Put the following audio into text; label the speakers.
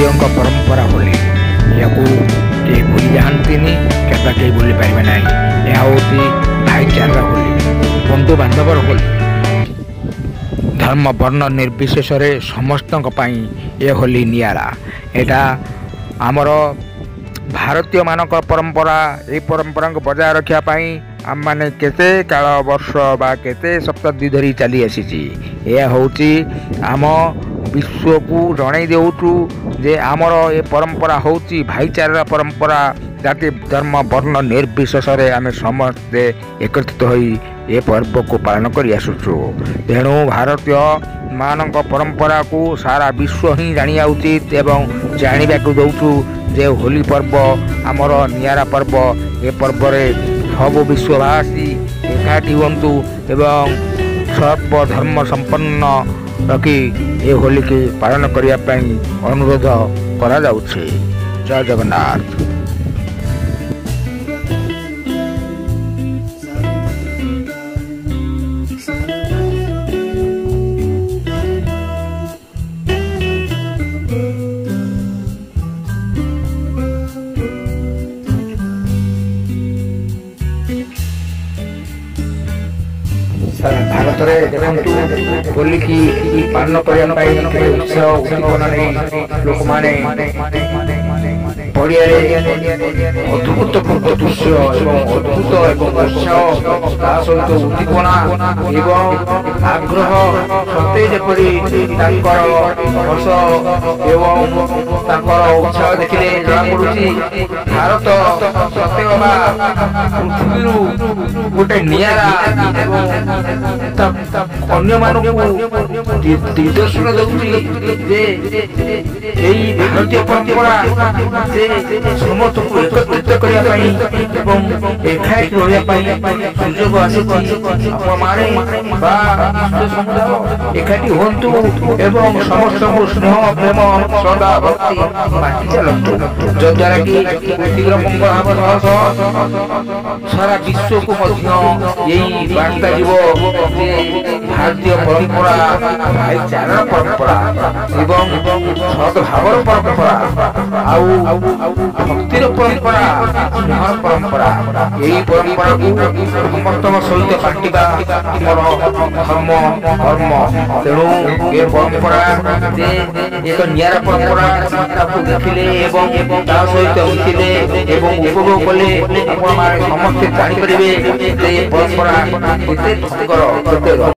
Speaker 1: भारतीयों परंपरा होली या कहीं भूली जाती केता कहीं भूली पारे ना। यह हूँ भाईचारा होली, बंधु बांधवर होली। धर्म वर्ण निर्विशेष समस्त ये होली नियारा। यहाँ आमर भारतीय मानक परंपरा, ये परंपरा को बजाय रखापी आम मैंने केते काल वर्ष बा केते शताब्दी धरी चली आसी। यह हूँ आम विश्व को जन देचु जे आमर ये परंपरा हूँ भाईचारा परंपरा। जाति धर्म वर्ण निर्विशेष आम समस्ते एकत्रित हो ये पर्व को पालन कर आसुचु। तेणु भारतीय मानक परंपरा को सारा विश्व ही जानिया उचित एवं जानिबा को दौचु जे होली पर्व आमर नियारा पर्व। ये पर्व रे सब विश्ववासी एकाठी हुंतु एवं सर्व धर्म संपन्न रखी ये होली की पालन करने अनुरोध करा जाउछे। जय जगन्नाथ। भारत में देखु होली की पालन करने उत्साह उद्दीपना नहीं लोक माने पड़िया अद्भुत दृश्य अद्भुत उत्साह सहित उद्दीपना आग्रह सत्य जपरी हस एवं उत्साह देखिले जनापड़ी भारत सत्य पृथ्वी गोटे नियारा अन्य मानक दिग्दर्शन भारतीय परंपरा समस्त को एकत्रित करने सुजोग एकाठी हूँ एवं समस्त को स्नेह प्रेम श्रद्धा भक्ति बांटी चलतु जद्वारा कि मंगल सारा विश्व को यही वार्ता जीव भारतीय परंपरा भाईचारा परंपरा एवं सद्भावर परंपरा भक्तिर परंपरा स्नेह परंपरा यही परंपरा को समस्त सहित बांटा मोर धर्म धर्म। तेणु ये परंपरा एक नियारा परंपरा देखिले सहित मिले उपभोग कले समस्ते जापर परंपरा